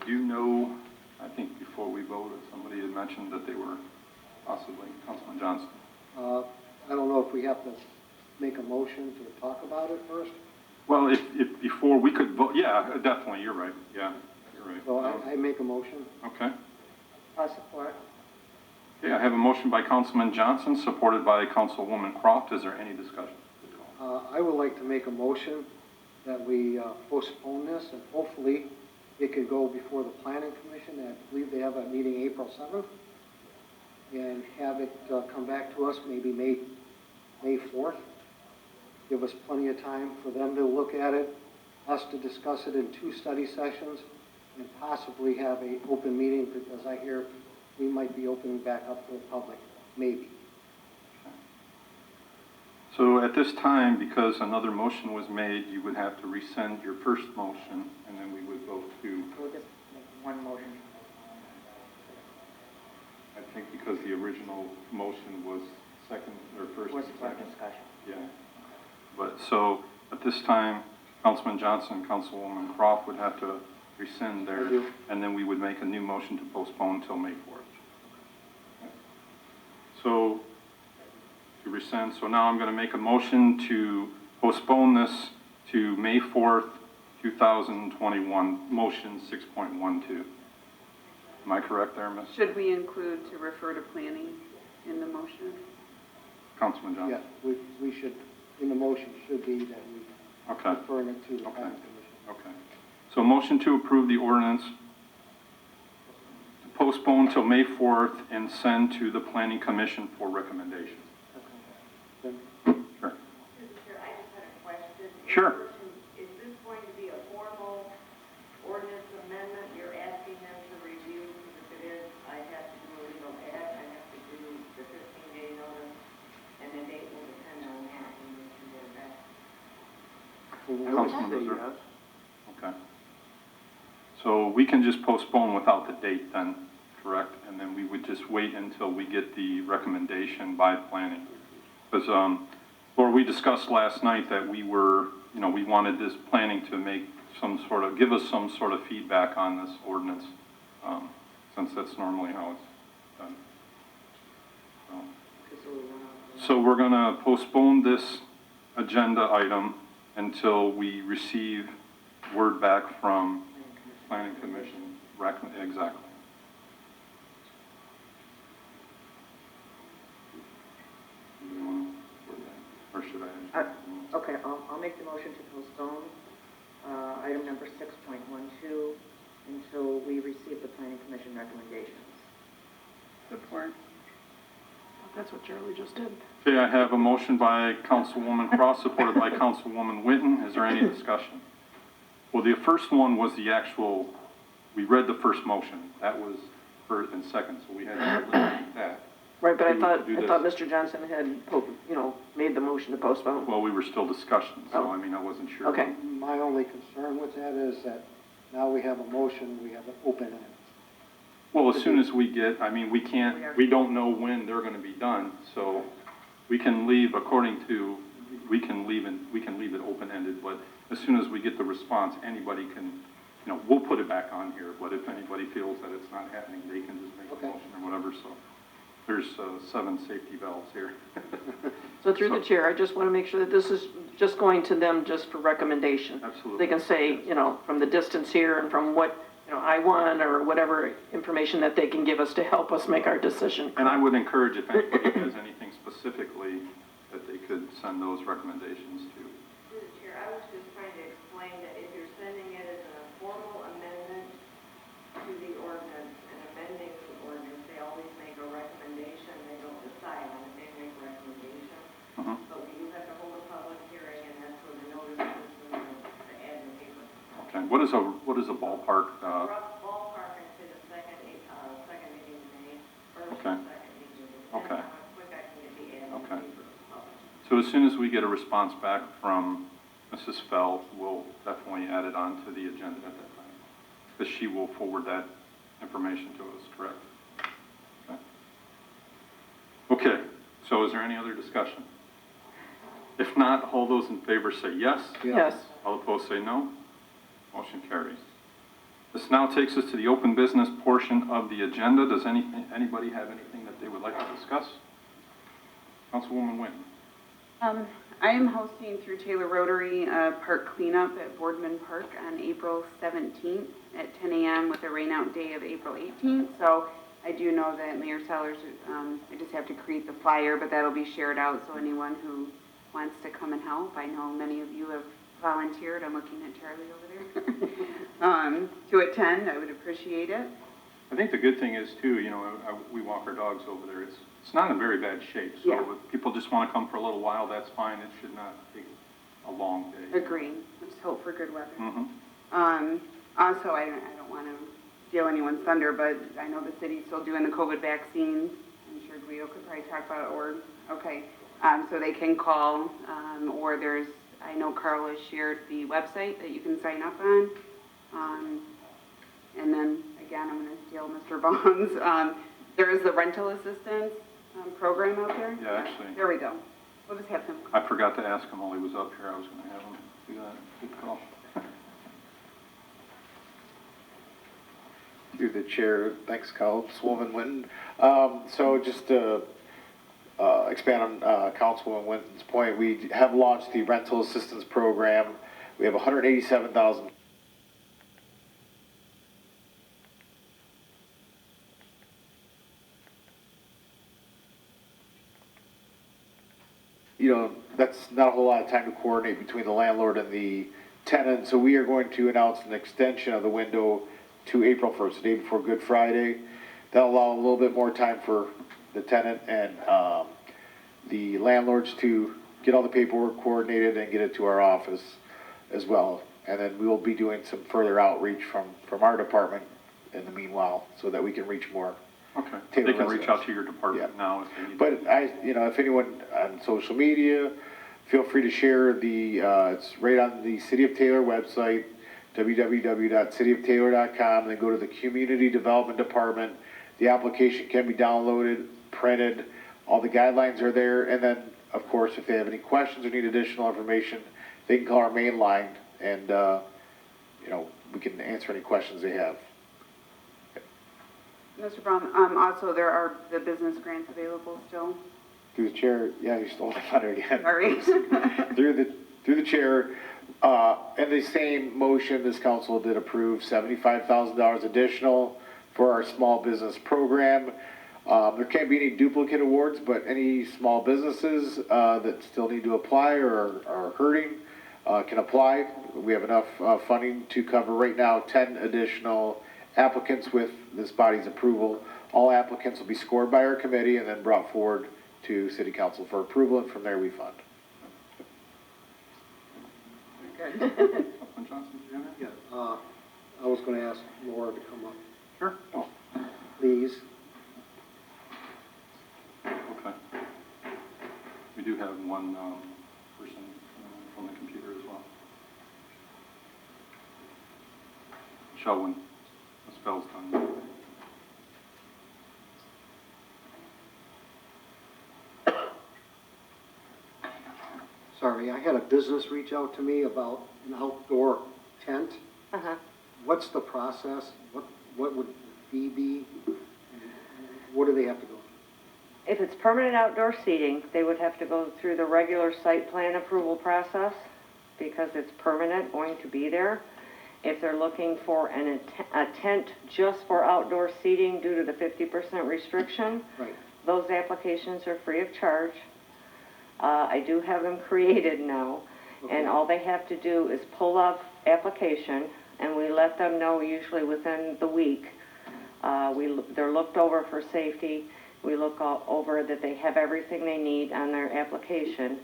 Do you know, I think before we voted, somebody had mentioned that they were possibly, Councilman Johnson. I don't know if we have to make a motion to talk about it first. Well, if before we could vote, yeah, definitely, you're right, yeah, you're right. So I make a motion. Okay. I support. Okay, I have a motion by Councilman Johnson, supported by Councilwoman Croft. Is there any discussion? I would like to make a motion that we postpone this, and hopefully it could go before the Planning Commission. I believe they have a meeting April 7th, and have it come back to us maybe May 4th. Give us plenty of time for them to look at it, us to discuss it in 2 study sessions, and possibly have an open meeting, because I hear we might be opening back up to the public, maybe. So at this time, because another motion was made, you would have to rescind your first motion, and then we would vote to, We'll just make one motion. I think because the original motion was second, or first Was and for second. discussion. Yeah. But so at this time, Councilman Johnson and Councilwoman Croft would have to rescind their, and then we would make a new motion to postpone until May 4th. Okay. So to rescind, so now I'm going to make a motion to postpone this to May 4th, 2021, motion 6.12. Am I correct there, Ms.? Should we include to refer to planning in the motion? Councilman Johnson? Yeah, we should, in the motion should be that we Okay. refer it to the Okay. Planning Commission. Okay. So motion to approve the ordinance to postpone till May 4th and send to the Planning Commission for recommendation. Okay. Sure. Mr. Chair, I just had a question. Sure. Is this going to be a formal ordinance amendment you're asking them to review? Because if it is, I have to do a legal ad, I have to do the 15-day notice, and the date will depend on that when we can get it back. Councilman Reserve? Okay. So we can just postpone without the date then, correct? And then we would just wait until we get the recommendation by planning. Because, Laura, we discussed last night that we were, you know, we wanted this planning to make some sort of, give us some sort of feedback on this ordinance, since that's normally how it's done. So we're going to postpone this agenda item until we receive word back from Planning Commission. Exactly. Do you want to word that? Or should I? Okay, I'll make the motion to postpone item number 6.12 until we receive the Planning Commission recommendations. Support. That's what Charlie just did. Okay, I have a motion by Councilwoman Cross, supported by Councilwoman Witten. Is there any discussion? Well, the first one was the actual, we read the first motion. That was first and second, so we had to eliminate that. Right, but I To thought do this. Mr. Johnson had, made the motion to postpone. Well, we were still discussing, so Oh. I mean, I wasn't sure. Okay. My only concern with that is that now we have a motion, we have an open end. Well, as soon as we get, I mean, we don't know when they're gonna be done, so we can leave according to, we can leave it open-ended, but as soon as we get the response, anybody can, you know, we'll put it back on here, but if anybody feels that it's not happening, they can just make a Okay. motion or whatever, so. There's 7 safety valves here. So through the chair, I just want to make sure that this is just going to them just for recommendation. Absolutely. They can say, you know, from the distance here and from what, you know, I-1 or whatever information that they can give us to help us make our decision. And I would encourage if anybody has anything specifically, that they could send those recommendations to. Through the chair, I was just trying to explain that if you're sending it as a formal amendment to the ordinance and amending the ordinance, they always make a recommendation, they don't decide on it, they make a recommendation. But we do have to hold a public hearing, and that's where the notice is, and the ad in the paper. Okay, what is a ballpark? Rough ballpark, I'd say the second meeting in May, first Okay. and second meeting in May. Okay. Depends on how quick I can get the ad in the Okay. paper to the public. So as soon as we get a response back from Mrs. Fell, we'll definitely add it on to the agenda at that time. Because she will forward that information to us, correct? Okay. Okay, so is there any other discussion? If not, all those in favor say yes. Yes. All opposed say no. Motion carries. This now takes us to the open business portion of the agenda. Does anybody have anything that they would like to discuss? Councilwoman Wynn. I am hosting through Taylor Rotary a park cleanup at Boardman Park on April 17th at 10 a.m. with a rainout day of April 18th. So I do know that Mayor Sellers, I just have to create the flyer, but that'll be shared out, so anyone who wants to come and help. I know many of you have volunteered. I'm looking at Charlie over there. To attend, I would appreciate it. I think the good thing is too, we walk our dogs over there. It's not in very bad shape. So Yeah. if people just want to come for a little while, that's fine. It should not take a long day. Agreed. Let's hope for good weather. Mm-hmm. Also, I don't want to steal anyone's thunder, but I know the city's still doing the COVID vaccines. I'm sure Guido could probably talk about it, or, okay. So they can call, or I know Carl has shared the website that you can sign up on. And then, again, I'm going to steal Mr. Bond's. There is the rental assistance program out there. Yeah, actually. There we go. We'll just have him. I forgot to ask him while he was up here. I was going to have him do that. Good call. Through the chair, thanks, Councilwoman Winton. So just to expand on Councilwoman Winton's point, we have launched the rental assistance program. We have 187,000. That's not a whole lot of time to coordinate between the landlord and the tenant. So we are going to announce an extension of the window to April 1st, the day before Good Friday. That'll allow a little bit more time for the tenant and the landlords to get all the paperwork coordinated and get it to our office as well. And then we will be doing some further outreach from our department in the meanwhile, so that we can reach more. Okay. Taylor They can reach residents. out to your department Yeah. now if they need. But if anyone on social media, feel free to share it's right on the City of Taylor website, www.cityoftaylor.com, then go to the Community Development Department. The application can be downloaded, printed, all the guidelines are there, and then, of course, if they have any questions or need additional information, they can call our main line, and, we can answer any questions they have. Mr. Braun, also there are the business grants available still. Through the chair, yeah, you stole the thunder again. Sorry. Through the chair, in the same motion, this council did approve $75,000 additional for our small business program. There can't be any duplicate awards, but any small businesses that still need to apply or are hurting can apply. We have enough funding to cover right now 10 additional applicants with this body's approval. All applicants will be scored by our committee and then brought forward to City Council for approval, and from there we fund. Councilman Johnson, do you have anything? Yeah, I was going to ask Laura to come up, Sure. please. Okay. We do have one person from the computer as well. Michelle, when the spell's done. Sorry, I had a business reach out to me about an outdoor tent. Uh-huh. What's the process? What would the fee be? What do they have to go through? If it's permanent outdoor seating, they would have to go through the regular site plan approval process because it's permanent, going to be there. If they're looking for a tent just for outdoor seating due to the 50% restriction, Right. those applications are free of charge. I do have them created now, and all they have to do is pull off application, and we let them know usually within the week. They're looked over for safety. We look over that they have everything they need on their application,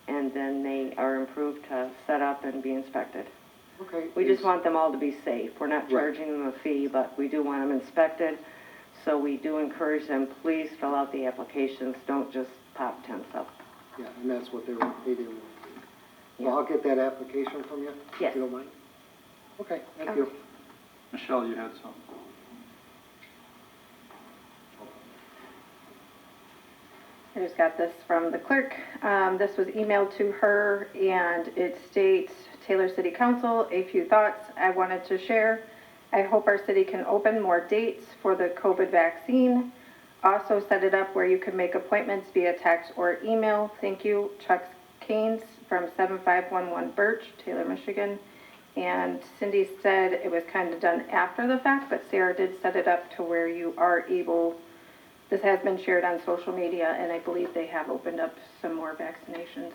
and then they are approved to set up and be inspected. Okay. We just want them all to be safe. We're not Right. charging them a fee, but we do want them inspected. So we do encourage them, please fill out the applications. Don't just pop tents up. Yeah, and that's what they didn't want to do. So Yeah. I'll get that application from you? Yes. If you don't mind? Okay, thank you. Michelle, you had something? I just got this from the clerk. This was emailed to her, and it states, Taylor City Council, a few thoughts I wanted to share. I hope our city can open more dates for the COVID vaccine. Also set it up where you can make appointments via text or email. Thank you, Chuck Keynes from 7511 Birch, Taylor, Michigan. And Cindy said it was kind of done after the fact, but Sarah did set it up to where you are able, this has been shared on social media, and I believe they have opened up some more vaccinations